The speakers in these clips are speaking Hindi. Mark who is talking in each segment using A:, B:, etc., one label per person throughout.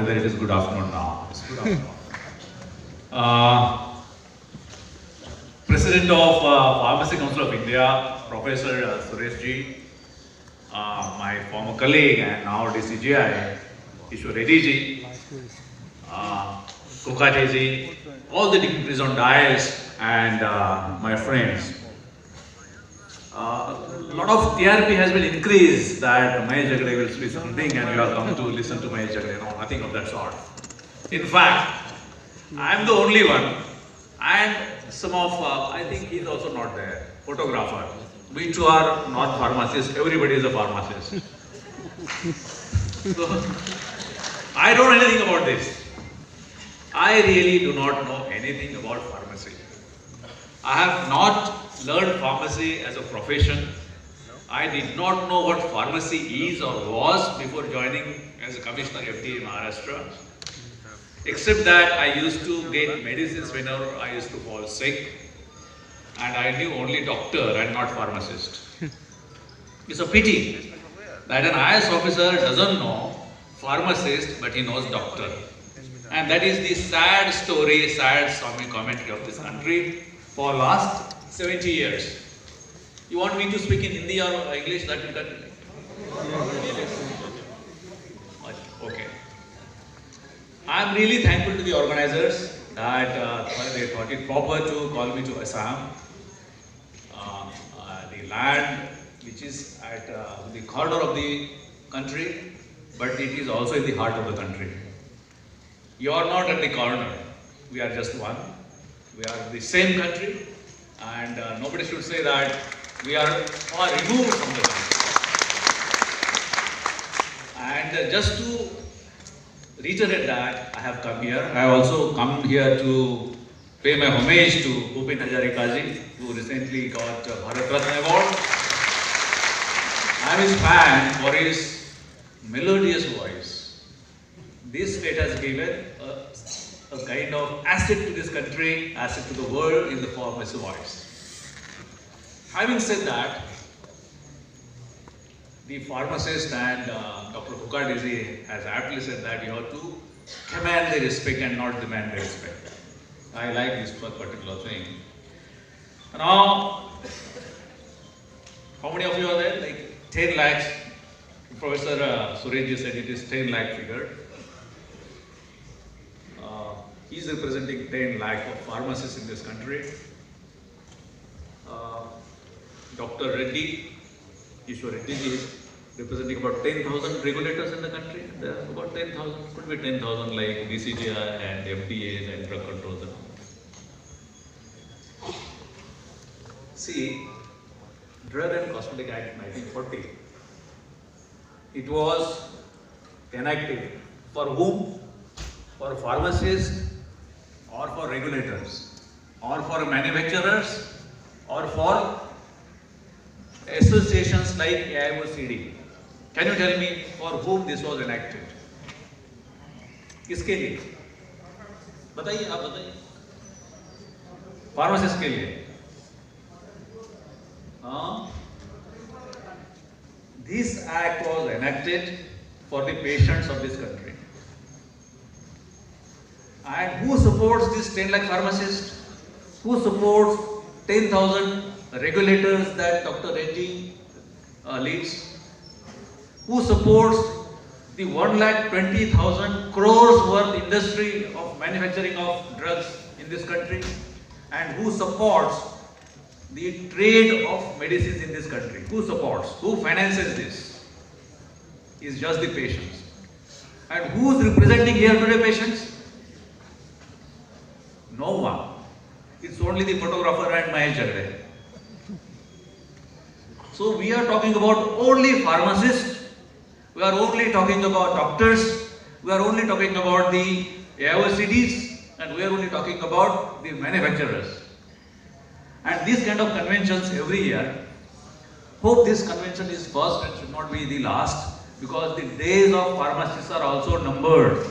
A: whether it is good afternoon now. It's good afternoon. Uh, President of Pharmacy Council of India, Professor Suresh Ji, my former colleague and now DCGI, Ishwar Reddy Ji, Kokate Ji, all the dignitaries on dais and my friends. A lot of TRP has been increased that Mahesh Jagade will speak something and you are come to listen to Mahesh Jagade. No, nothing of that sort. In fact, I am the only one and some of, I think he is also not there, photographer. We two are not pharmacists, everybody is a pharmacist. So, I don't know anything about this. I really do not know anything about pharmacy. I have not learned pharmacy as a profession. I did not know what pharmacy is or was before joining as a commissioner FD in Maharashtra. Except that I used to get medicines whenever I used to fall sick. And I knew only doctor and not pharmacist. It's a pity that an IAS officer doesn't know pharmacist but he knows doctor. And that is the sad story, sad commentary of this country for last 70 years. You want me to speak in Hindi or English? That will continue. Okay. I am really thankful to the organizers that they thought it proper to call me to Assam. The land which is at the corner of the country, but it is also in the heart of the country. You are not at the corner. We are just one. We are the same country, and nobody should say that we are far removed from the country. And just to reiterate that, I have come here. I have also come here to pay my homage to Bhupen Hazarika ji, who recently got Bharat Ratna Award. I am his fan for his melodious voice. This state has given a kind of asset to this country, asset to the world in the form of his voice. Having said that, the pharmacist and Dr. Kokate has aptly said that you have to command the respect and not demand the respect. I like this particular thing. Now, how many of you are there? Like 10 lakhs. Professor Suresh said it is 10 lakh figure. He is representing 10 lakh of pharmacists in this country. Dr. Reddy, Ishwar Reddy is representing about 10,000 regulators in the country. There are about 10,000, could be 10,000 like DCGI and FDAs and drug controls. See, Drug and Cosmetic Act 1940, it was enacted for whom? For pharmacists or for regulators or for manufacturers or for associations like AIOCD. Can you tell me for whom this was enacted? किसके लिए? बताइए, आप बताइए. Pharmacist के लिए. This act was enacted for the patients of this country. And who supports this 10 lakh pharmacists? Who supports 10,000 regulators that Dr. Reddy leads? Who supports the 1,20,000 crores worth industry of manufacturing of drugs in this country? And who supports the trade of medicines in this country? Who supports? Who finances this? Is just the patients. And who is representing here today patients? No one. It's only the photographer and Mahesh Jagade. So we are talking about only pharmacists, we are only talking about doctors, we are only talking about the AIOCDs, and we are only talking about the manufacturers. And these kind of conventions every year, hope this convention is first and should not be the last, because the days of pharmacists are also numbered.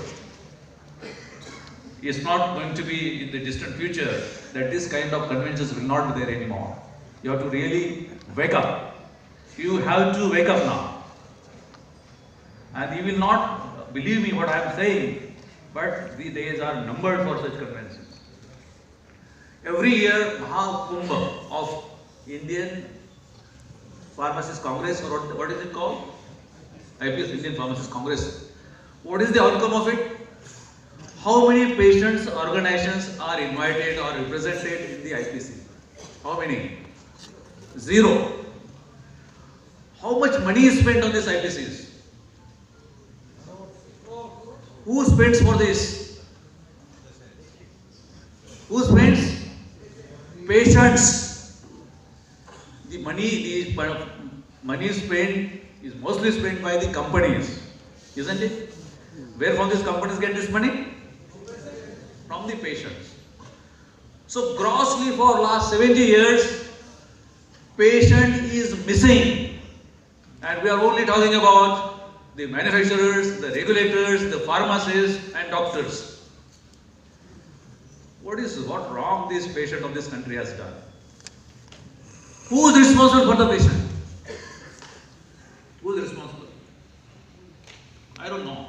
A: It's not going to be in the distant future that this kind of conventions will not be there anymore. You have to really wake up. You have to wake up now. And you will not believe me what I am saying, but the days are numbered for such conventions. Every year, Mahakumbh of Indian Pharmacist Congress, or what is it called? IPS, Indian Pharmacist Congress. What is the outcome of it? How many patients organizations are invited or represented in the IPC? How many? Zero. How much money is spent on these IPCs? Who spends for this? Who spends? Patients. The money spent is mostly spent by the companies, isn't it? Where from these companies get this money? From the patients. So grossly for last 70 years, patient is missing, and we are only talking about the manufacturers, the regulators, the pharmacists and doctors. What wrong this patient of this country has done? Who is responsible for the patient? Who is responsible? I don't know.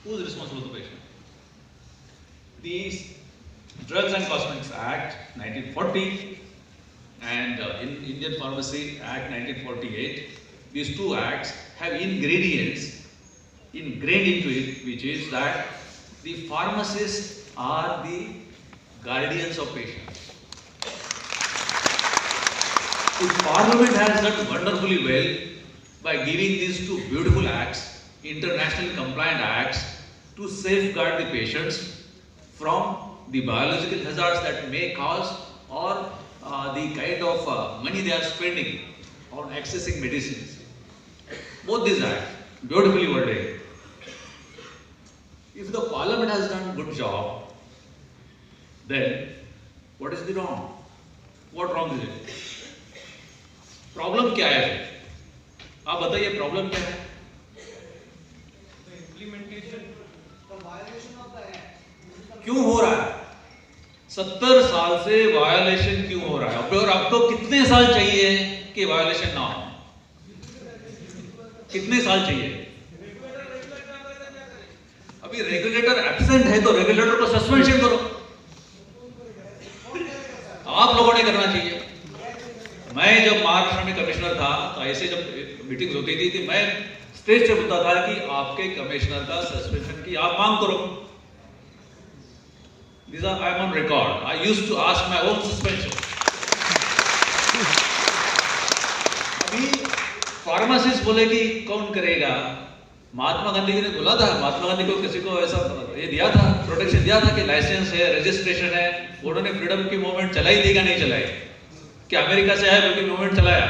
A: Who is responsible for the patient? The Drugs and Cosmetics Act 1940 and Indian Pharmacy Act 1948, these two acts have ingredients ingrained into it, which is that the pharmacists are the guardians of patients. The Parliament has done wonderfully well by giving these two beautiful acts, internationally compliant acts, to safeguard the patients from the biological hazards that may cause, or the kind of money they are spending on accessing medicines. Both these acts, beautifully worded. If the Parliament has done good job, then what is the wrong? What wrong is it? Problem क्या है? आप बताइए प्रॉब्लम क्या है? क्यों हो रहा है? 70 साल से वायोलेशन क्यों हो रहा है? और आपको कितने साल चाहिए कि वायोलेशन ना हो? कितने साल चाहिए? अभी रेगुलेटर एब्सेंट है तो रेगुलेटर को सस्पेंशन करो. आप लोगों ने करना चाहिए. मैं जब महाराष्ट्र में कमिश्नर था तो ऐसे जब मीटिंग्स होती थी मैं स्टेज पे बोलता था कि आपके कमिश्नर का सस्पेंशन की आप मांग करो. These are, I am on record. I used to ask my own suspension. अभी फार्मासिस्ट बोले कि कौन करेगा? महात्मा गांधी ने बोला था, महात्मा गांधी को किसी को ऐसा ये दिया था, प्रोटेक्शन दिया था कि लाइसेंस है, रजिस्ट्रेशन है. उन्होंने फ्रीडम की मूवमेंट चलाई थी या नहीं चलाई? कि अमेरिका से आया क्योंकि मूवमेंट चलाया?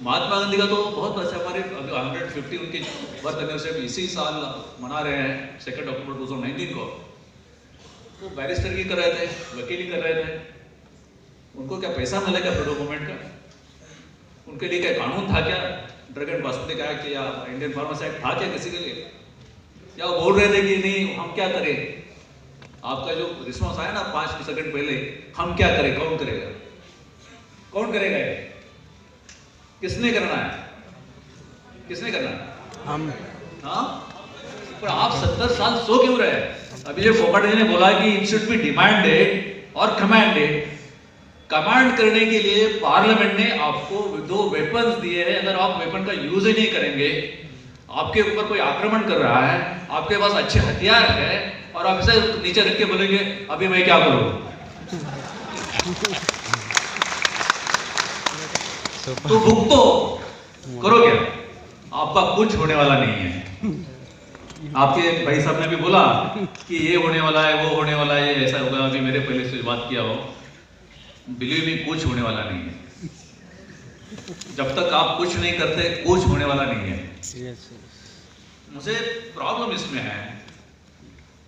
A: महात्मा गांधी का तो बहुत अच्छा, हमारे 150 उनकी बर्थ एनिवर्सरी इसी साल मना रहे हैं 2 अक्टूबर 2019 को. वो बैरिस्टर की कर रहे थे, वकीली कर रहे थे. उनको क्या पैसा मिलेगा फ्रीडम मूवमेंट का? उनके लिए क्या कानून था क्या? ड्रग एंड कॉस्मेटिक एक्ट या इंडियन फार्मेसी एक्ट था क्या किसी के लिए? या वो बोल रहे थे कि नहीं हम क्या करें? आपका जो रिस्पॉन्स आया ना 5 सेकंड पहले, हम क्या करें, कौन करेगा? कौन करेगा ये? किसने करना है? किसने करना है? हम. हाँ, पर आप 70 साल सो क्यों रहे? अभी जो फोकट जी ने बोला कि इट शुड बी डिमांडेड और कमांडेड. कमांड करने के लिए पार्लियामेंट ने आपको 2 वेपन्स दिए हैं. अगर आप वेपन का यूज ही नहीं करेंगे, आपके ऊपर कोई आक्रमण कर रहा है, आपके पास अच्छे हथियार है और आप इसे नीचे रख के बोलेंगे अभी मैं क्या करूं? तो भुगतो, करो क्या? आपका कुछ होने वाला नहीं है. आपके भाई साहब ने भी बोला कि ये होने वाला है, वो होने वाला है, ऐसा होगा. अभी मेरे पहले से बात किया हो, बिलीव मी कुछ होने वाला नहीं है. जब तक आप कुछ नहीं करते कुछ होने वाला नहीं है. मुझे प्रॉब्लम इसमें है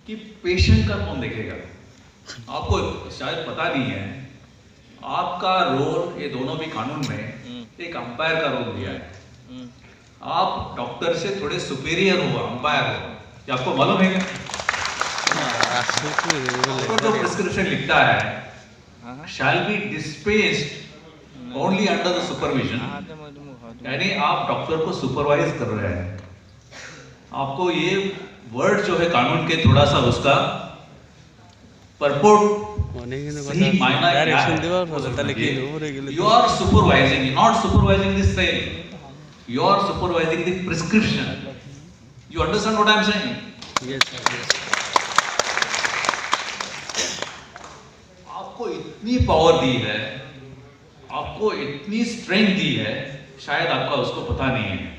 A: कि पेशेंट का कौन देखेगा? आपको शायद पता नहीं है, आपका रोल ये दोनों भी कानून में एक अंपायर का रोल दिया है. आप डॉक्टर से थोड़े सुपीरियर हो, अंपायर हो. ये आपको मालूम है क्या? जो प्रिस्क्रिप्शन लिखता है shall be dispensed only under the supervision. यानी आप डॉक्टर को सुपरवाइज कर रहे हैं, आपको ये वर्ड जो है कानून के थोड़ा सा उसका परपोर्ट सही मायना क्या है? You are supervising, not supervising the sale. You are supervising the prescription. You understand what I am saying?
B: Yes, yes.
A: आपको इतनी पावर दी है, आपको इतनी स्ट्रेंथ दी है, शायद आपका उसको पता नहीं है।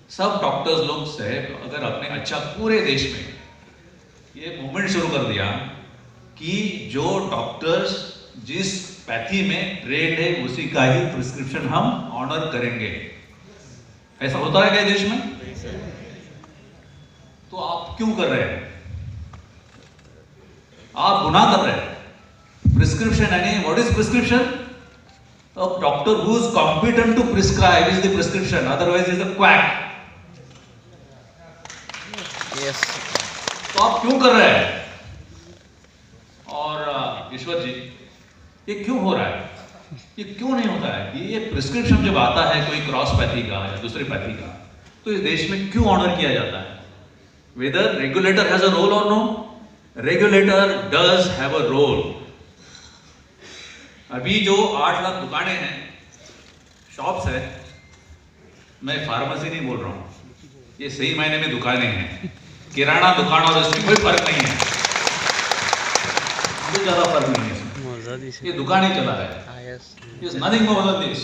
A: सब डॉक्टर्स लोग से अगर अपने अच्छा पूरे देश में ये मूवमेंट शुरू कर दिया कि जो डॉक्टर्स जिस पैथी में ट्रेंड है उसी का ही प्रिस्क्रिप्शन हम ऑनर करेंगे। ऐसा होता है क्या देश में? तो आप क्यों कर रहे हैं? आप गुनाह कर रहे हैं। प्रिस्क्रिप्शन यानी what is prescription? A doctor who is competent to prescribe is the prescription, otherwise is a quack.
B: Yes.
A: तो आप क्यों कर रहे हैं? और ईश्वर जी, ये क्यों हो रहा है? ये क्यों नहीं होता है कि ये प्रिस्क्रिप्शन जब आता है कोई क्रॉस पैथी का या दूसरी पैथी का, तो इस देश में क्यों ऑनर किया जाता है? Whether regulator has a role or no, regulator does have a role. अभी जो 8 लाख दुकानें हैं, शॉप्स है, मैं फार्मेसी नहीं बोल रहा हूँ, ये सही मायने में दुकानें हैं। किराना दुकान और इसमें कोई फर्क नहीं है, कोई ज्यादा फर्क नहीं है इसमें। ये दुकान ही चला रहा है। It's nothing more than this.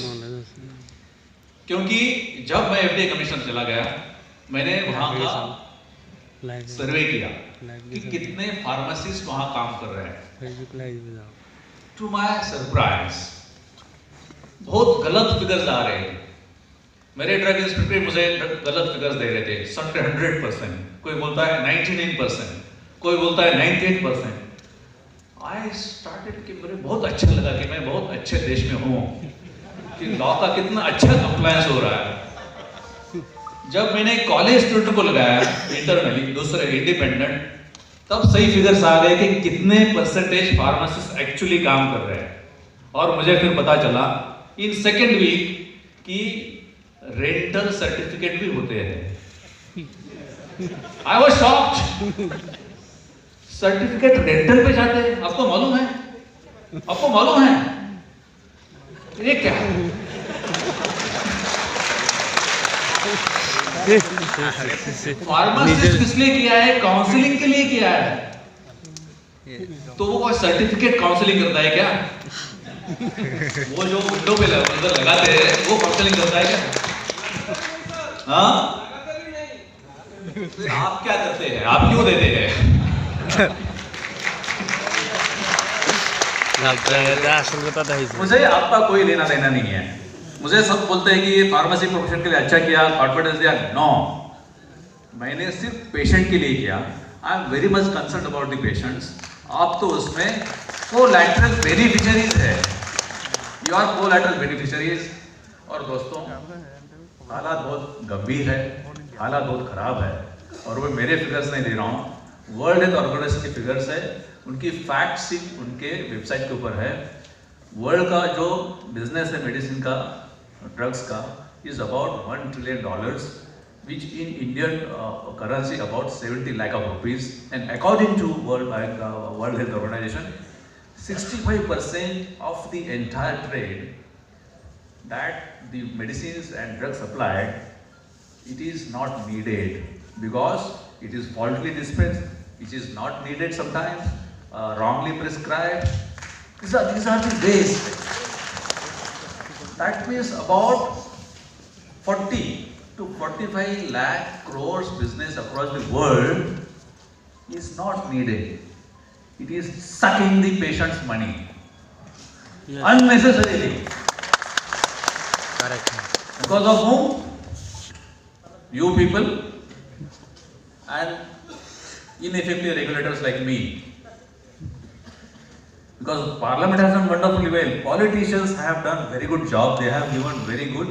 A: क्योंकि जब मैं एफडीए कमीशन चला गया, मैंने वहां का सर्वे किया कि कितने फार्मासिस्ट वहां काम कर रहे हैं। टू माय सरप्राइज बहुत गलत फिगर्स आ रहे हैं। मेरे ड्रग इंस्पेक्टर मुझे गलत फिगर्स दे रहे थे। 100%, कोई बोलता है 99%, कोई बोलता है 98%। आई स्टार्टेड कि मुझे बहुत अच्छा लगा कि मैं बहुत अच्छे देश में हूँ कि लॉ का कितना अच्छा कंप्लायंस हो रहा है। जब मैंने कॉलेज स्टूडेंट को लगाया इंटरनली, दूसरे इंडिपेंडेंट, तब सही फिगर्स आ गए कि कितने परसेंटेज फार्मासिस्ट एक्चुअली काम कर रहे हैं। और मुझे फिर पता चला इन सेकेंड वीक कि रेंटल सर्टिफिकेट भी होते हैं। I was shocked. Certificate rental पे जाते हैं, आपको मालूम है? आपको मालूम है ये क्या है? फार्मासिस्ट किस लिए किया है? काउंसलिंग के लिए किया है। तो वो कोई सर्टिफिकेट काउंसलिंग करता है क्या? वो जो विंडो पे अंदर लगाते हैं वो काउंसलिंग करता है क्या? हाँ? आप क्या करते हैं? आप क्यों देते हैं? मुझे आपका कोई लेना देना नहीं है। मुझे सब बोलते हैं कि ये फार्मेसी प्रोफेशन के लिए अच्छा किया, कॉन्फिडेंस दिया। नो, मैंने सिर्फ पेशेंट के लिए किया। I am very much concern about the patients. आप तो उसमें कोलैटरल बेनिफिशियरीज है, यू आर कोलैटरल बेनिफिशियरीज। और दोस्तों, हालात बहुत गंभीर है, हालात बहुत खराब है। और वो मेरे फिगर्स नहीं दे रहा हूँ, वर्ल्ड हेल्थ ऑर्गेनाइजेशन के फिगर्स है, उनकी फैक्ट शीट उनके वेबसाइट के ऊपर है। वर्ल्ड का जो बिजनेस है मेडिसिन का, ड्रग्स का, is about $1 trillion, which in Indian currency about 70 lakh of rupees. And according to World Health Organization, 65% of the entire trade that the medicines and drugs supplied, it is not needed because it is faultily dispensed, it is not needed sometimes, wrongly prescribed. These are the ways. That means about 40 to 45 lakh crores business across the world is not needed. It is sucking the patient's money. Yes. Unnecessarily.
B: Correct.
A: Because of whom? You people and ineffective regulators like me. Because Parliament has done wonderfully well. Politicians have done very good job. They have given very good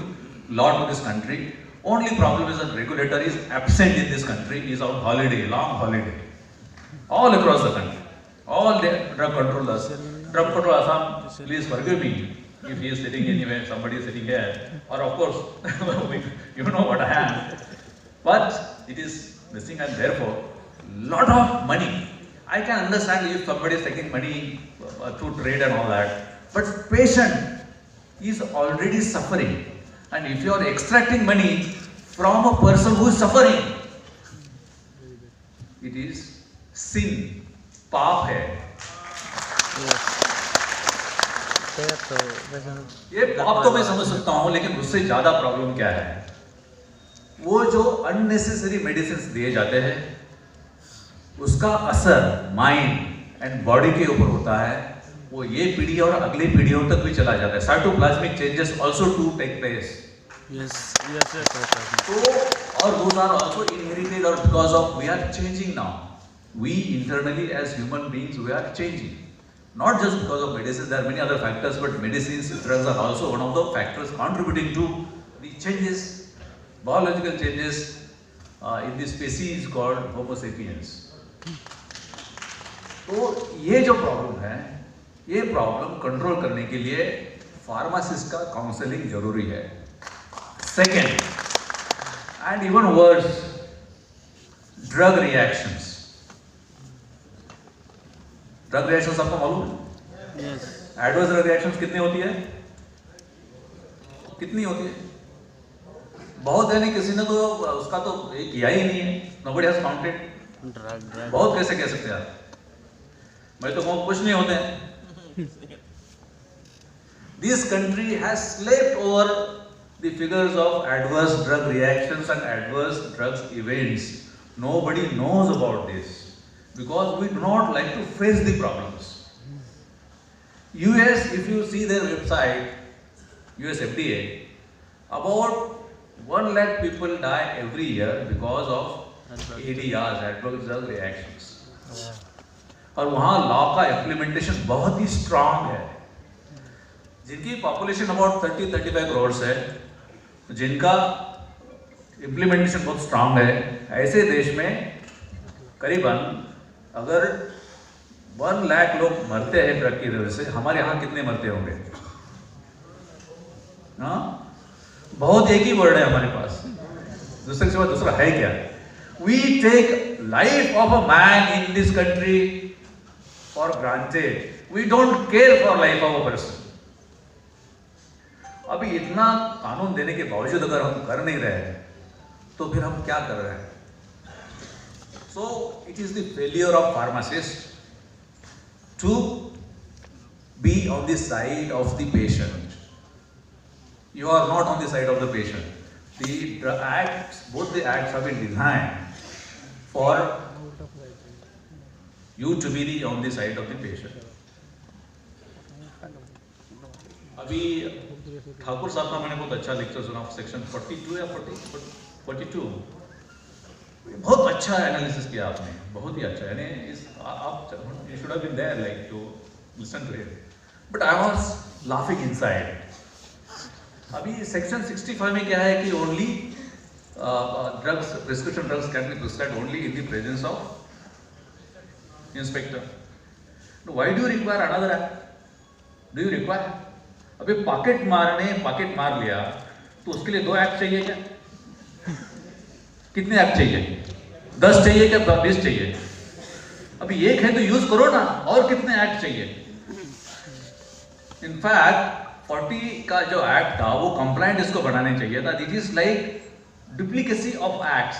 A: law to this country. Only problem is that regulator is absent in this country. He is on holiday, long holiday, all across the country. All the drug controllers, drug control Assam, please forgive me if he is sitting anywhere, somebody is sitting here, or of course, you know what I am. but it is missing, and therefore lot of money. I can understand if somebody is taking money through trade and all that, but patient is already suffering, and if you are extracting money from a person who is suffering, it is sin, पाप है.
B: Yes. तो वैसे
A: ये पाप तो मैं समझ सकता हूँ, लेकिन उससे ज्यादा प्रॉब्लम क्या है? वो जो अननेसेसरी मेडिसिन दिए जाते हैं, उसका असर माइंड एंड बॉडी के ऊपर होता है. वो ये पीढ़ी और अगली पीढ़ियों तक भी चला जाता है. Cytoplasmic changes also to take place.
B: yes yes yes
A: So, or those are also inherited, or because of we are changing now. We internally as human beings, we are changing. Not just because of medicines, there are many other factors, but medicines, drugs are also one of the factors contributing to the changes, biological changes in this species called Homo sapiens. तो ये जो प्रॉब्लम है, ये प्रॉब्लम कंट्रोल करने के लिए फार्मासिस्ट का काउंसलिंग जरूरी है. Second, and even worse, drug reactions. Drug reactions आपको मालूम है?
B: yes
A: एडवर्स ड्रग रिएक्शंस कितनी होती है? कितनी होती है? बहुत है. नहीं, किसी ने तो उसका तो किया ही नहीं है. Nobody has counted.
B: drug
A: बहुत कैसे कह सकते हैं आप? मैं तो कहूँ कुछ नहीं होते हैं. This country has slept over the figures of adverse drug reactions and adverse drugs events. Nobody knows about this because we do not like to face the problems. US, if you see their website, US FDA, about 1 lakh people die every year because of ADRs, adverse drug reactions. और वहाँ लॉ का इम्प्लीमेंटेशन बहुत ही स्ट्रांग है. जिनकी पॉपुलेशन अबाउट 30-35 करोड़ है, जिनका इम्प्लीमेंटेशन बहुत स्ट्रांग है, ऐसे देश में करीबन अगर 1 लाख लोग मरते हैं ड्रग की वजह से, हमारे यहाँ कितने मरते होंगे? हाँ, बहुत एक ही वर्ड है हमारे पास, दूसरे के सिवा दूसरा है क्या? We take life of a man in this country for granted. We don't care for life of a person. अभी इतना कानून देने के बावजूद अगर हम कर नहीं रहे हैं, तो फिर हम क्या कर रहे हैं? So it is the failure of pharmacists to be on the side of the patient. You are not on the side of the patient. The acts, both the acts have been designed for you to be on the side of the patient. अभी ठाकुर साहब का मैंने बहुत अच्छा लेक्चर सुना, सेक्शन 42 या 42, बहुत अच्छा एनालिसिस किया आपने, बहुत ही अच्छा. यानी इस आप you should have been there like to listen to it, but I was laughing inside. अभी सेक्शन 65 में क्या है कि only drugs, prescription drugs can be prescribed only in the presence of inspector. Now, why do you require another act? Do you require? अभी पॉकेट मार लिया तो उसके लिए 2 एक्ट चाहिए क्या? कितने एक्ट चाहिए? 10 चाहिए क्या? 20 चाहिए? अभी एक है तो यूज करो ना, और कितने एक्ट चाहिए? इनफैक्ट 40 का जो एक्ट था वो कंप्लाइंट इसको बनाने चाहिए था. It is like duplicacy of acts.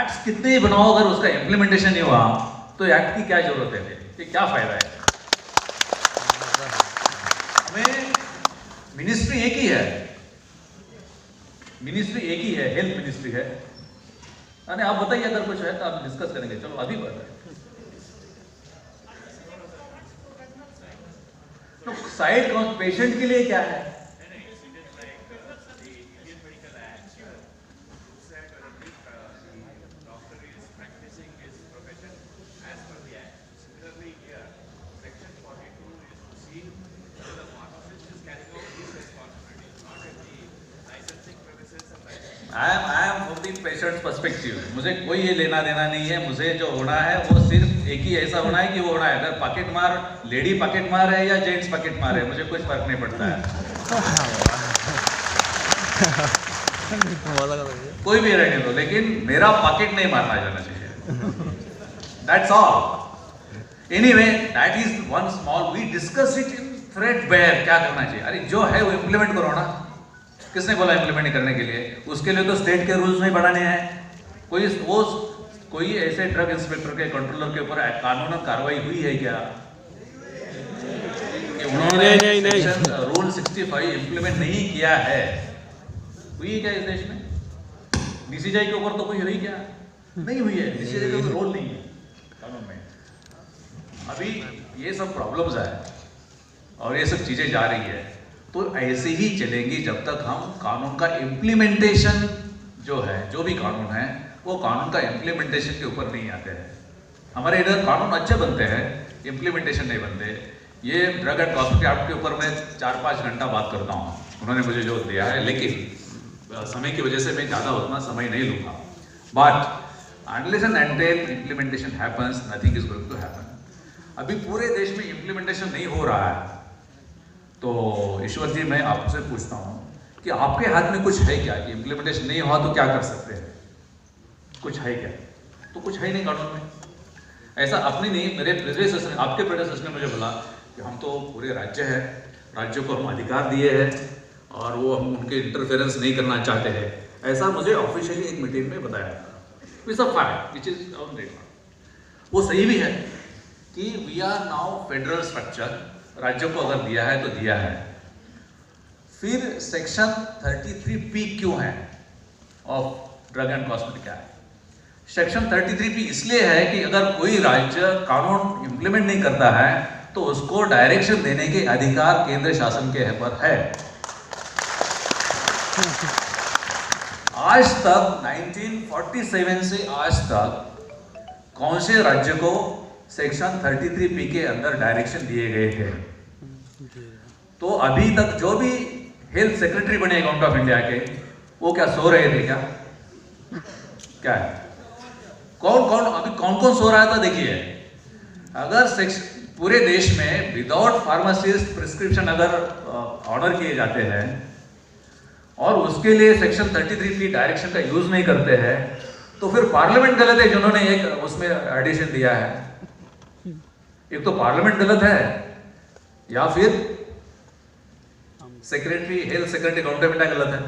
A: Acts कितने ही बनाओ, अगर उसका इंप्लीमेंटेशन नहीं हुआ तो एक्ट की क्या जरूरत है? ये क्या फायदा है? हमें मिनिस्ट्री एक ही है, हेल्थ मिनिस्ट्री है. अरे आप बताइए, अगर कुछ है तो आप डिस्कस करेंगे. चलो अभी बताएं. तो साइड पेशेंट के लिए क्या है? I am from the patient's perspective. मुझे कोई ये लेना देना नहीं है. मुझे जो होना है वो सिर्फ एक ही ऐसा होना है कि वो होना है. अगर पॉकेट मार, लेडी पॉकेट मार है या जेंट्स पॉकेट मार है, मुझे कुछ फर्क नहीं पड़ता है.
B: वाला का
A: कोई भी रहने दो, लेकिन मेरा पॉकेट नहीं मारना जाना चाहिए। That's all. Anyway, that is one small, we discuss it in threadbare, क्या करना चाहिए। अरे जो है वो इम्प्लीमेंट करो ना। किसने बोला इम्प्लीमेंट करने के लिए? उसके लिए तो स्टेट के रूल्स नहीं बनाने हैं। कोई ऐसे ड्रग इंस्पेक्टर के, कंट्रोलर के ऊपर कानूनन कार्रवाई हुई है क्या कि उन्होंने सेक्शन रूल 65 इम्प्लीमेंट नहीं किया है? हुई है क्या इस देश में? डीसीजीआई के ऊपर तो कोई हुई क्या? नहीं हुई है। डीसीजीआई का कोई रोल नहीं है कानून में। अभी ये सब प्रॉब्लम्स है और ये सब चीजें जा रही है, तो ऐसे ही चलेंगी जब तक हम कानून का इम्प्लीमेंटेशन जो है, जो भी कानून है वो कानून का इम्प्लीमेंटेशन के ऊपर नहीं आते हैं। हमारे इधर कानून अच्छे बनते हैं, इम्प्लीमेंटेशन नहीं बनते। ये ड्रग एंड कॉस्मेटिक एक्ट के ऊपर मैं 4-5 घंटा बात करता हूँ, उन्होंने मुझे जो दिया है, लेकिन समय की वजह से मैं ज़्यादा उतना समय नहीं लूँगा। But unless and until implementation happens, nothing is going to happen. अभी पूरे देश में इम्प्लीमेंटेशन नहीं हो रहा है, तो ईश्वर जी मैं आपसे पूछता हूँ कि आपके हाथ में कुछ है क्या? कि इम्प्लीमेंटेशन नहीं हुआ तो क्या कर सकते हैं? कुछ है क्या? तो कुछ है नहीं कानून में। ऐसा अपनी नहीं, मेरे प्रेडेसेसर ने, आपके प्रेडेसेसर ने मुझे बोला कि हम तो पूरे राज्य है, राज्य को हम अधिकार दिए हैं और वो हम उनके इंटरफेरेंस नहीं करना चाहते हैं। ऐसा मुझे ऑफिशियली एक मीटिंग में बताया था। Which of fact which is on record. वो सही भी है कि we are now federal structure, राज्यों को अगर दिया है तो दिया है। फिर सेक्शन 33P क्यों है of drug and cosmetic act? Section 33P इसलिए है कि अगर कोई राज्य कानून इंप्लीमेंट नहीं करता है तो उसको डायरेक्शन देने के अधिकार केंद्र शासन के पर है। आज तक 1947 से आज तक कौन से राज्य को सेक्शन 33P के अंदर डायरेक्शन दिए गए थे? तो अभी तक जो भी हेल्थ सेक्रेटरी बने गवर्नमेंट ऑफ इंडिया के, वो क्या सो रहे थे क्या? क्या है? कौन कौन सो रहा था? देखिए, अगर पूरे देश में विदाउट फार्मासिस्ट प्रिस्क्रिप्शन अगर ऑर्डर किए जाते हैं और उसके लिए सेक्शन 33P डायरेक्शन का यूज नहीं करते हैं, तो फिर पार्लियामेंट गलत है जिन्होंने एक उसमें एडिशन दिया है। एक तो पार्लियामेंट गलत है या फिर secretary, health secretary government of India गलत है।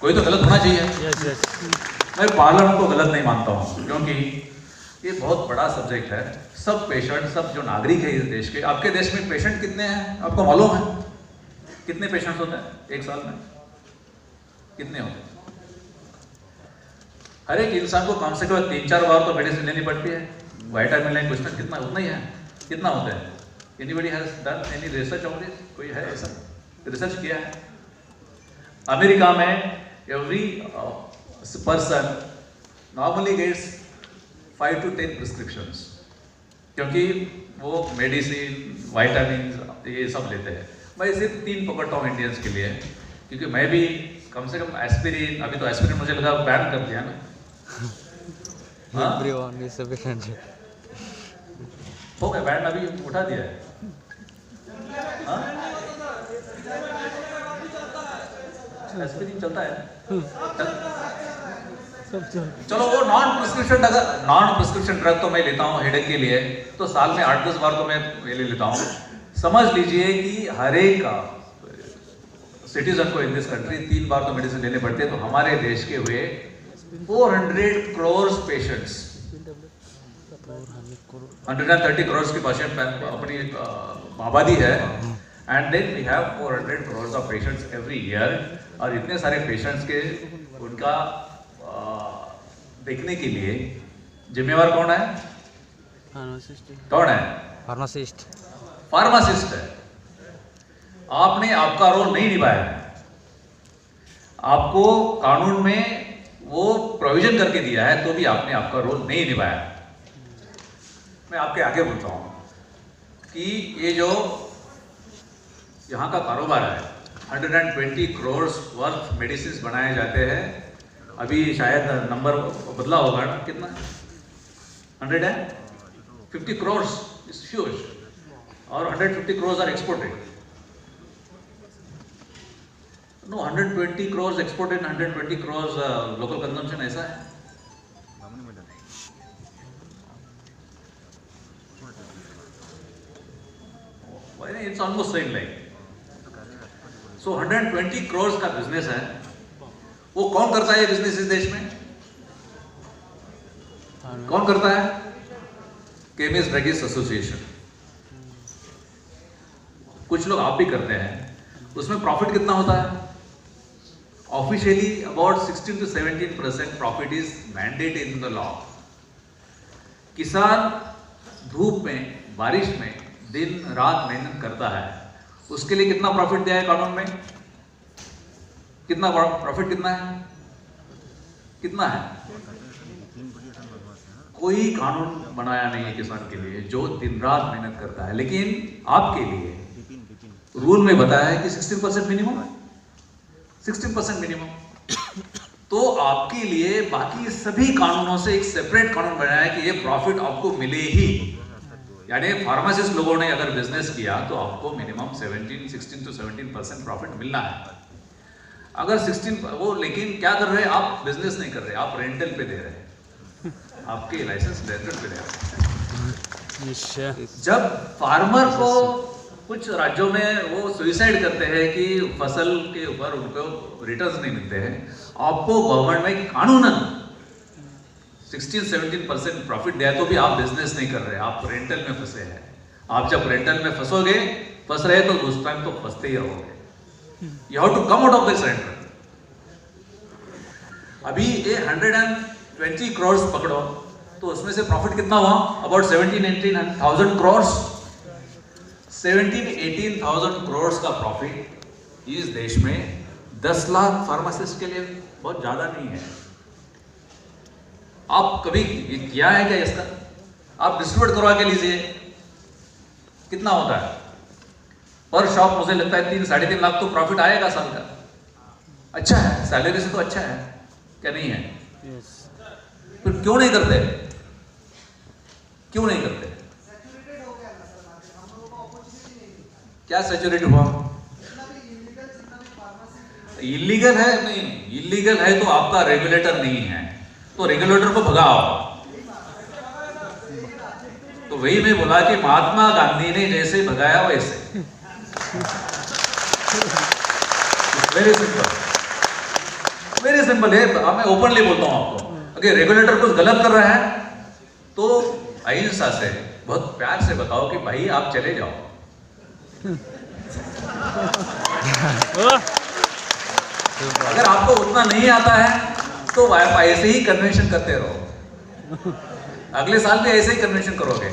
A: कोई तो गलत होना चाहिए।
B: यस यस
A: मैं पार्लियामेंट को गलत नहीं मानता हूँ, क्योंकि ये बहुत बड़ा सब्जेक्ट है। सब पेशेंट, सब जो नागरिक है इस देश के, आपके देश में पेशेंट कितने हैं आपको मालूम है? कितने पेशेंट्स होते हैं एक साल में? कितने होते हैं? हर एक इंसान को कम से कम 3-4 बार तो मेडिसिन लेनी पड़ती है। विटामिन लाइन क्वेश्चन कितना, उतना ही है। कितना होता है? Anybody has done any research on this? कोई है ऐसा रिसर्च किया है? अमेरिका में every person normally gets 5 to 10 prescriptions, क्योंकि वो मेडिसिन, विटामिन ये सब लेते हैं। मैं सिर्फ 3 पकड़ता हूँ इंडियंस के लिए, क्योंकि मैं भी कम से कम एस्पिरिन, अभी तो एस्पिरिन मुझे लगा बैन कर दिया ना।
B: Everyone is sufficient.
A: हो गया बैन, अभी उठा दिया है। हाँ? एस्पिरिन चलता है। चलो वो नॉन प्रिस्क्रिप्शन ड्रग तो मैं लेता हूँ हेडेक के लिए, तो साल में 8-10 बार तो मैं ले लेता हूँ। समझ लीजिए कि हर एक सिटीजन को इन दिस कंट्री 3 बार तो मेडिसिन लेने पड़ते हैं। तो हमारे देश के हुए 400 करोड़ पेशेंट्स, 130 करोड़ की पेशेंट अपनी आबादी है, and then we have 400 crore of patients every year. और इतने सारे पेशेंट्स के उनका देखने के लिए जिम्मेवार कौन है?
B: फार्मासिस्ट।
A: कौन है?
B: फार्मासिस्ट।
A: फार्मासिस्ट है। आपने आपका रोल नहीं निभाया है। आपको कानून में वो प्रोविजन करके दिया है, तो भी आपने आपका रोल नहीं निभाया। मैं आपके आगे बोलता हूं कि ये जो यहाँ का कारोबार है, 120 करोड़ वर्थ मेडिसिन बनाए जाते हैं। अभी शायद नंबर बदला होगा ना, कितना? 150 करोड़ इज ह्यूज, और 150 crore are exported. No 120 crores exported and 120 crores local consumption, ऐसा है? It's almost same like. So 120 crores का बिजनेस है, वो कौन करता है बिजनेस इस देश में? कौन करता है? Chemist druggist association. कुछ लोग आप भी करते हैं, उसमें प्रॉफिट कितना होता है? Officially about 16 to 17% profit is mandated in the law. किसान धूप में, बारिश में दिन रात मेहनत करता है, उसके लिए कितना प्रॉफिट दिया है कानून में? कितना प्रॉफिट कितना है? कितना है? कोई कानून बनाया नहीं है किसान के लिए जो दिन रात मेहनत करता है, लेकिन आपके लिए रूल में बताया है कि 16% मिनिमम, 16% मिनिमम। तो आपके लिए बाकी सभी कानूनों से एक सेपरेट कानून बनाया है कि ये प्रॉफिट आपको मिले ही। यानी फार्मासिस्ट लोगों ने अगर बिजनेस किया तो आपको मिनिमम 16 to 17% प्रॉफिट मिलना है। अगर 16 वो, लेकिन क्या कर रहे हैं आप? बिजनेस नहीं कर रहे, आप रेंटल पे दे रहे हैं, आपके लाइसेंस रेंटल पे दे रहे हैं। जब फार्मर को कुछ राज्यों में वो सुइसाइड करते हैं कि फसल के ऊपर उनको रिटर्न्स नहीं मिलते हैं, आपको गवर्नमेंट में कानूनन 16-17% प्रॉफिट दिया तो भी आप बिजनेस नहीं कर रहे, आप रेंटल में फंसे हैं। आप जब रेंटल में फंस रहे तो उस टाइम तो फंसते ही रहोगे। You have to come out of this rental. अभी ये 120 crores पकड़ो तो उसमें से प्रॉफिट कितना हुआ? About 17-18,000 crores। 17-18,000 crores का प्रॉफिट इस देश में 10 लाख फार्मासिस्ट के लिए बहुत ज्यादा नहीं है। आप कभी किया है क्या इसका? आप डिस्ट्रीब्यूट करवा के लीजिए, कितना होता है पर शॉप? मुझे लगता है 3-3.5 लाख तो प्रॉफिट आएगा साल का। अच्छा है, सैलरी से तो अच्छा है, क्या नहीं है?
B: yes.
A: फिर क्यों नहीं करते? क्यों नहीं करते? क्या सैचुरेट हुआ? इलीगल है? नहीं, इलीगल है तो आपका रेगुलेटर नहीं है, तो रेगुलेटर को भगाओ। तो वही मैं बोला कि महात्मा गांधी ने जैसे भगाया वैसे। वेरी सिंपल, वेरी सिंपल है। मैं ओपनली बोलता हूं आपको, अगर रेगुलेटर कुछ गलत कर रहा है तो अहिंसा से, बहुत प्यार से बताओ कि भाई आप चले जाओ। अगर आपको उतना नहीं आता है तो ऐसे ही कन्वेंशन करते रहो, अगले साल भी ऐसे ही कन्वेंशन करोगे।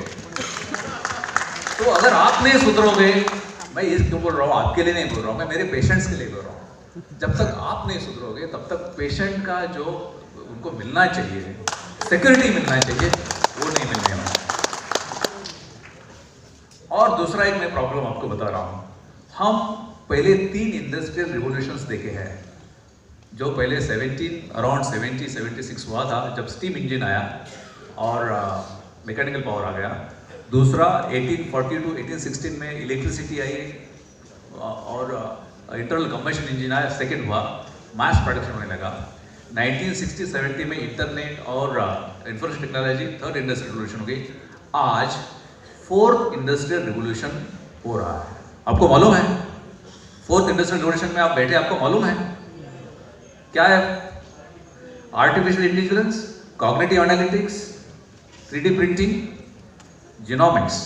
A: तो अगर आप नहीं सुधरोगे, मैं ये क्यों बोल रहा हूँ, आपके लिए नहीं बोल रहा हूँ, मैं मेरे पेशेंट्स के लिए बोल रहा हूँ। जब तक आप नहीं सुधरोगे तब तक पेशेंट का जो उनको मिलना चाहिए, सिक्योरिटी मिलना चाहिए, वो नहीं मिलने वाला। और दूसरा एक मैं प्रॉब्लम आपको बता रहा हूँ, हम पहले 3 इंडस्ट्रियल रिवोल्यूशंस देखे हैं। जो पहले अराउंड 76 हुआ था जब स्टीम इंजन आया और मैकेनिकल पावर आ गया। दूसरा 1840 to 1816 में इलेक्ट्रिसिटी आई और इंटरनल कंबशन इंजन आया, सेकेंड हुआ, मास प्रोडक्शन होने लगा। 1960-70 में इंटरनेट और information technology, third industrial revolution हो गई। आज 4th इंडस्ट्रियल रिवोल्यूशन हो रहा है। आपको मालूम है 4th इंडस्ट्रियल रिवोल्यूशन में आप बैठे, आपको मालूम है क्या है? Artificial intelligence, cognitive analytics, 3D printing, genomics.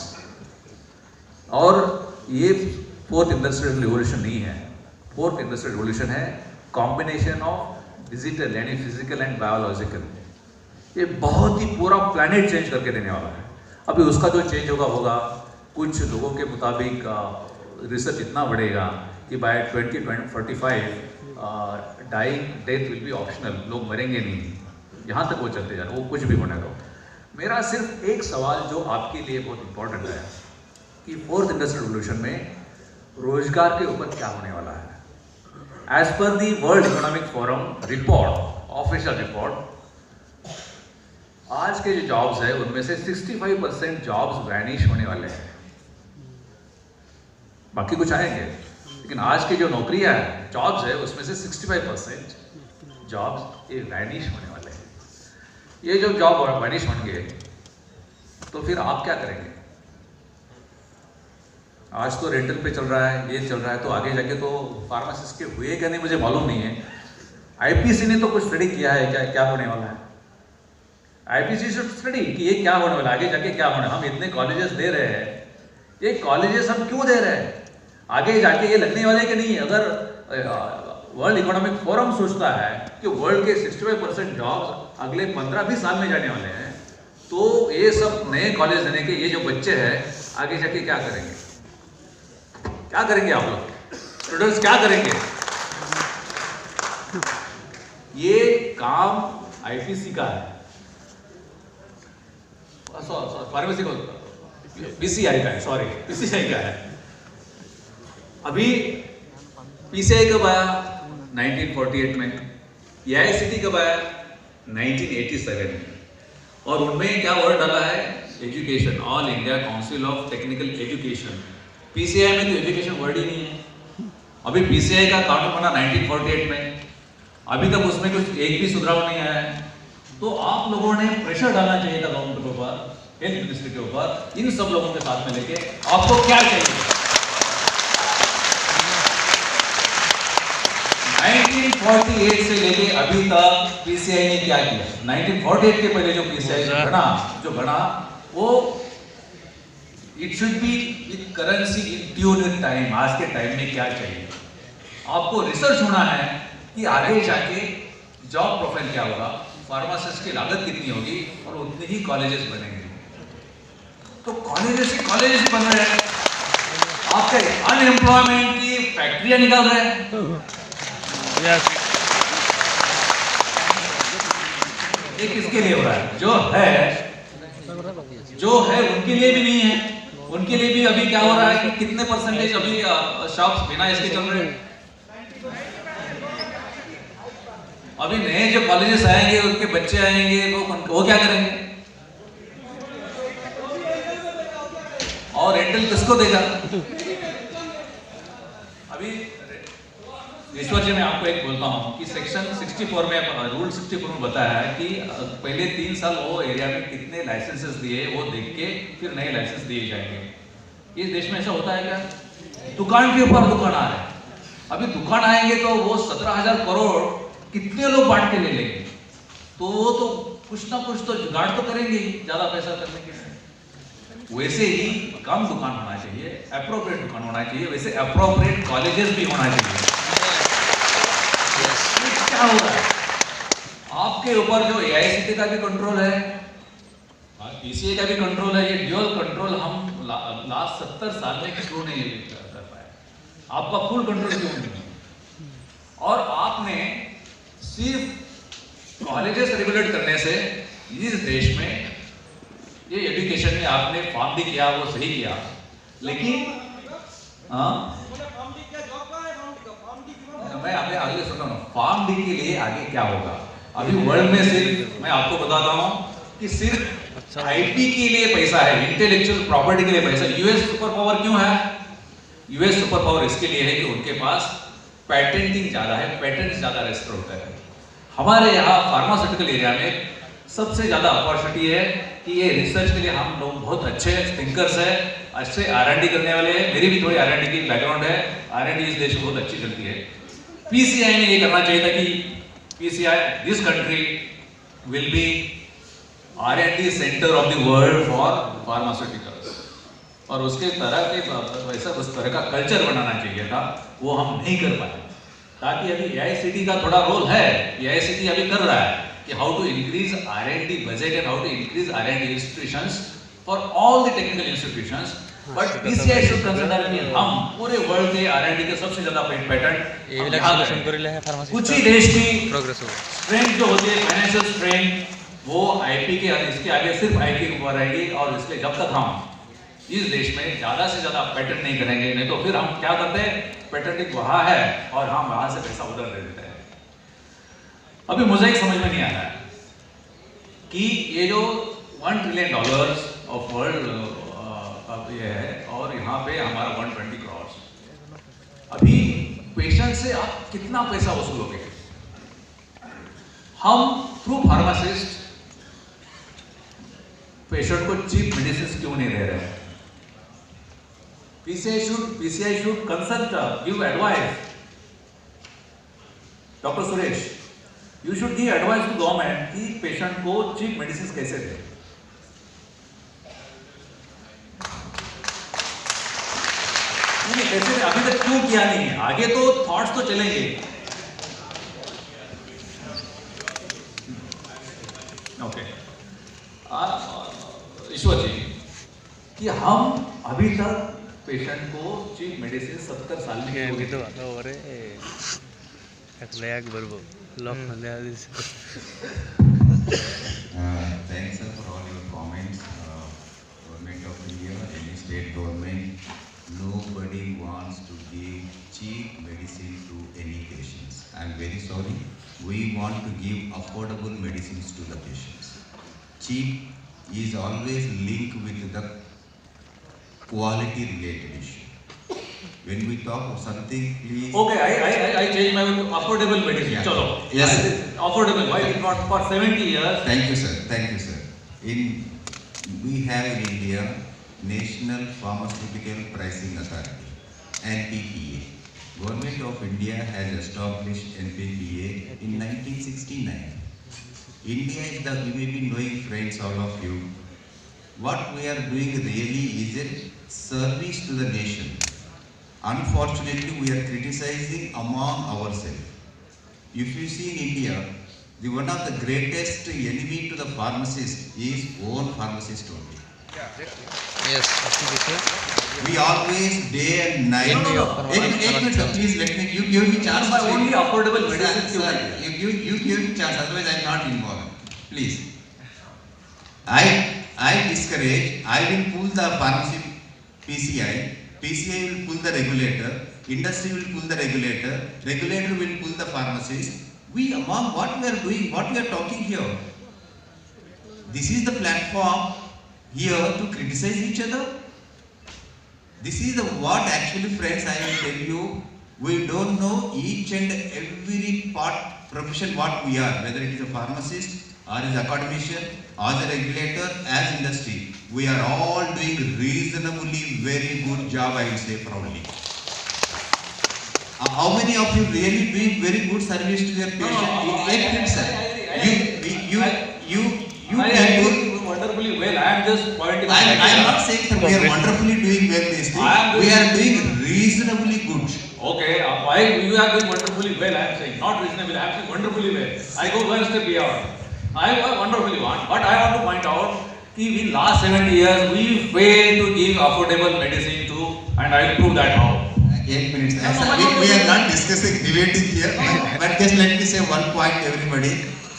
A: और ये 4th इंडस्ट्रियल रिवोल्यूशन नहीं है, 4th इंडस्ट्रियल रिवोल्यूशन है कॉम्बिनेशन ऑफ डिजिटल यानी फिजिकल एंड बायोलॉजिकल। ये बहुत ही पूरा प्लैनेट चेंज करके देने वाला है। अभी उसका जो चेंज होगा कुछ लोगों के मुताबिक रिसर्च इतना बढ़ेगा कि by 2045 death will be optional, लोग मरेंगे नहीं, यहाँ तक वो चलते जा रहे, वो कुछ भी होने दो। मेरा सिर्फ एक सवाल जो आपके लिए बहुत इंपॉर्टेंट है कि 4th इंडस्ट्रियल रिवोल्यूशन में रोजगार के ऊपर क्या होने वाला है। As per the world economic forum report, official report, आज के जो जॉब्स है उनमें से 65% जॉब्स वैनिश होने वाले हैं। बाकी कुछ आएंगे, लेकिन आज की जो नौकरियां हैं जॉब्स है उसमें से 65% जॉब्स ये वैनिश होने वाले हैं। ये जो जॉब वैनिश होंगे तो फिर आप क्या करेंगे? आज तो रेंटल पे चल रहा है, ये चल रहा है, तो आगे जाके तो फार्मासिस्ट के हुए क्या नहीं मुझे मालूम नहीं है। आईपीसी ने तो कुछ स्टडी किया है क्या होने वाला है? आईपीसी शुड स्टडी कि ये क्या होने वाला है, आगे जाके क्या होने। हम इतने कॉलेजेस दे रहे हैं, ये कॉलेजेस हम क्यों दे रहे हैं? आगे जाके ये लगने वाले कि नहीं? अगर वर्ल्ड इकोनॉमिक फोरम सोचता है कि वर्ल्ड के 65% जॉब्स अगले 15-20 साल में जाने वाले हैं, तो ये सब नए कॉलेज देने के ये जो बच्चे हैं आगे जाके क्या करेंगे? क्या करेंगे आप लोग? स्टूडेंट्स क्या करेंगे? ये काम आईपीसी का है, फार्मेसी का, पीसीआई का है, सॉरी पीसीआई का है। अभी पीसीआई कब आया? 1948 में। एआईसीटी कब आया? 1987 में। और उनमें क्या वर्ड डाला है? Education, all India council of technical education. PCI में तो एजुकेशन वर्ड ही नहीं है। अभी पीसीआई का कानून बना 1948 में, अभी तक उसमें कुछ एक भी सुधार नहीं आया है। तो आप लोगों ने प्रेशर डालना चाहिए था गवर्नमेंट के ऊपर, हेल्थ मिनिस्ट्री के ऊपर, इन सब लोगों के साथ में लेके आपको क्या चाहिए? 1948 से लेके अभी तक पीसीआई ने क्या किया? 1948 के पहले जो पीसीआई जो बना वो it should be with currency in tune with time. आज के टाइम में क्या चाहिए? आपको रिसर्च होना है कि आगे जाके जॉब प्रोफाइल क्या होगा, फार्मासिस्ट की लागत कितनी होगी, और उतने ही कॉलेजेस बनेंगे। तो कॉलेजेस बन रहे हैं, आपके अनएम्प्लॉयमेंट की फैक्ट्रियां निकाल रहे हैं। ये किसके लिए हो रहा है? जो है उनके लिए भी नहीं है। उनके लिए भी अभी क्या हो रहा है कि कितने परसेंटेज अभी शॉप्स बिना इसके चल रहे हैं। अभी नए जो कॉलेजेस आएंगे, उनके बच्चे आएंगे, वो क्या करेंगे? और रेंटल किसको देगा? अभी ईश्वर जी, मैं आपको एक बोलता हूँ कि सेक्शन 64 में, रूल 64 में बताया है कि पहले 3 साल वो एरिया में कितने लाइसेंसेस दिए वो देख के फिर नए लाइसेंस दिए जाएंगे। इस देश में ऐसा होता है क्या? दुकान के ऊपर दुकान आ रहे हैं। अभी दुकान आएंगे तो वो 17,000 करोड़ कितने लोग बांट के ले लेंगे? तो वो तो कुछ ना कुछ तो जुगाड़ तो करेंगे ही ज्यादा पैसा करने के लिए। वैसे ही कम दुकान होना चाहिए, अप्रोप्रिएट दुकान होना चाहिए, वैसे अप्रोप्रिएट कॉलेजेस भी होना चाहिए। क्या हो रहा है? आपके ऊपर जो एआईसीटी का भी कंट्रोल है, पीसीए का भी कंट्रोल है, ये ड्यूअल कंट्रोल हम लास्ट 70 साल में क्यों नहीं कर पाए? आपका फुल कंट्रोल क्यों नहीं? और आपने सिर्फ कॉलेजेस रेगुलेट करने से इस देश में ये एजुकेशन में आपने फॉर्म भी किया, वो सही किया, लेकिन मैं आगे सुन रहा हूँ, फार्म डी के लिए आगे क्या होगा? अभी वर्ल्ड में सिर्फ मैं आपको बताता हूँ कि सिर्फ आईटी के लिए पैसा है, इंटेलेक्चुअल प्रॉपर्टी के लिए पैसा। यूएस सुपर पावर क्यों है? यूएस सुपर पावर इसके लिए है कि उनके पास पेटेंटिंग ज्यादा है, पेटेंट ज्यादा रजिस्टर होता है। हमारे यहाँ फार्मास्यूटिकल एरिया में सबसे ज्यादा अपॉर्चुनिटी है कि ये रिसर्च के लिए हम लोग बहुत अच्छे थिंकर्स है, अच्छे R&D करने वाले हैं। मेरी भी थोड़ी R&D की बैकग्राउंड है, R&D इस देश में बहुत अच्छी चलती है। पीसीआई ने ये करना चाहिए था कि PCI this country will be R&D centre of the world for pharmaceuticals, और उसके तरह के वैसा उस तरह का कल्चर बनाना चाहिए था, वो हम नहीं कर पाए। ताकि अभी एआईसीटी का थोड़ा रोल है, एआईसीटी अभी कर रहा है कि how to increase R&D budget and how to increase R&D institutions for all the technical institutions. But PCI should consider कि हम पूरे वर्ल्ड के R&D के सबसे ज्यादा पेटेंट कुछ ही देश की स्ट्रेंथ जो होती है, फाइनेंशियल स्ट्रेंथ, वो आईपी के इसके आगे सिर्फ आईपी के ऊपर रहेगी। और इसलिए जब तक हम इस देश में ज्यादा से ज्यादा पेटेंट नहीं करेंगे, नहीं तो फिर हम क्या करते हैं, पेटेंटिंग वहां है और हम वहां से पैसा उधर दे देते हैं। अभी मुझे एक समझ में नहीं आ रहा है कि ये जो $1 ट्रिलियन ऑफ वर्ल्ड ये है और यहाँ पे हमारा 120 करोड़। अभी पेशेंट से आप कितना पैसा वसूलोगे? हम थ्रू फार्मासिस्ट पेशेंट को चीप मेडिसिन क्यों नहीं दे रहे हैं? PCI should consult, give advice. Dr. Suresh, you should give advice to government कि पेशेंट को चीप मेडिसिन कैसे दे. नहीं कैसे, अभी तक क्यों किया नहीं है? आगे तो थॉट्स तो चलेंगे. ओके, ईश्वर जी, कि हम अभी तक पेशेंट को चीप मेडिसिन 70 साल में क्यों
B: gitu atau ore ek berbo lock nale adis
C: Thanks sir for all your comments. Government of India, any state government, nobody wants to give cheap medicine to any patients. I am very sorry. We want to give affordable medicines to the patients. Cheap is always linked with the quality related issue. When we talk of something, please.
A: Okay, I change my affordable medicine.
C: Yeah.
A: Chalo.
C: Yes, sir.
A: Affordable. Why not for 70 years?
C: Thank you, sir. Thank you, sir. We have in India National Pharmaceutical Pricing Authority, NPPA. Government of India has established NPPA in 1969. India is the, you may be knowing friends, all of you, what we are doing really is a service to the nation. Unfortunately, we are criticizing among ourselves. If you see in India, one of the greatest enemy to the pharmacist is own pharmacist only.
B: yes
C: We always day and night.
A: No.
C: Eight minutes, please let me. You give me chance.
A: But only affordable medicine.
C: Sir, you give me chance. Otherwise, I am not involved. Please. I discourage. I will pull the pharmacy PCI. PCI will pull the regulator. Industry will pull the regulator. Regulator will pull the pharmacist. We among what we are doing, what we are talking here. This is the platform here to criticize each other. This is the what actually, friends, I will tell you. We don't know each and every part profession what we are, whether it is a pharmacist or as academician, or as a regulator, as industry. We are all doing reasonably very good job, I will say proudly. How many of you really doing very good service to your patient?
A: I agree wonderfully well. I am just pointing.
C: I am not saying that we are wonderfully doing well this thing. We are doing reasonably good.
A: Okay, why you are doing wonderfully well? I am saying not reasonably. I am saying wonderfully well. I go one step beyond. I wonderfully want, but I want to point out that in last 70 years we failed to give affordable medicine to, and I will prove that how.
C: 8 minutes. We are not discussing, debating here, but just let me say one point, everybody.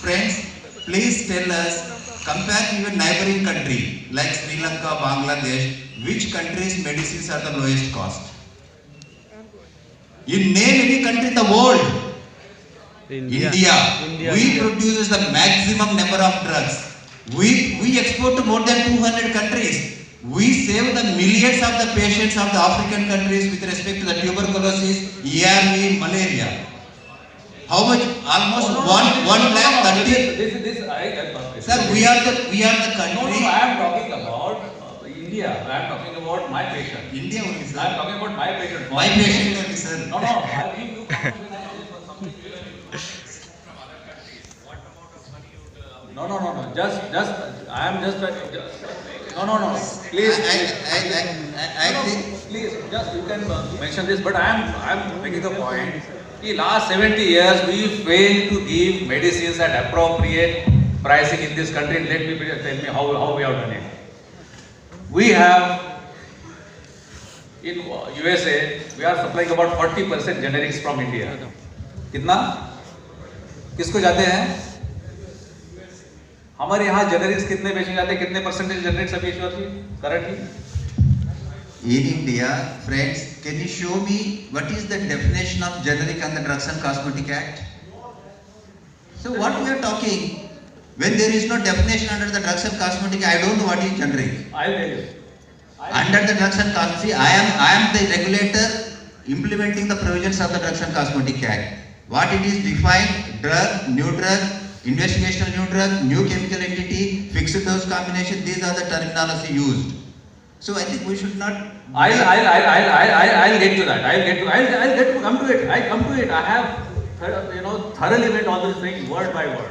C: Friends, please tell us, compare even neighboring country like Sri Lanka, Bangladesh, which countries' medicines are the lowest cost? You name any country in the world. India. We produce the maximum number of drugs. We export to more than 200 countries. We save the millions of the patients of the African countries with respect to the tuberculosis, ARV, malaria. How much? Almost 1 lakh 30.
A: This I got this.
C: Sir, we are the country.
A: No, I am talking about India. I am talking about my patient.
C: India only, sir.
A: I am talking about my patient.
C: My patient only, sir.
A: No. I give you. No. Just. I am just. No. Please.
C: I think.
A: Please, just you can mention this, but I am making the point. In last 70 years, we failed to give medicines at appropriate pricing in this country. Let me tell me how we have done it. We have in USA, we are supplying about 40% generics from India. कितना? किसको जाते हैं? हमारे यहाँ generics कितने बेचे जाते हैं? कितने percentage generics अभी ईश्वर जी currently?
C: In India, friends, can you show me what is the definition of generic and the Drugs and Cosmetic Act? So what we are talking, when there is no definition under the Drugs and Cosmetic, I don't know what is generic.
A: I will tell you.
C: Under the Drugs and Cosmetic, I am the regulator. implementing the provisions of the Drugs and Cosmetic Act. What it is defined, drug, new drug, investigational new drug, new chemical entity, fixed dose combination, these are the terminology used. So I think we should not.
A: I'll get to that. I'll come to it. I have, thoroughly read all these things word by word.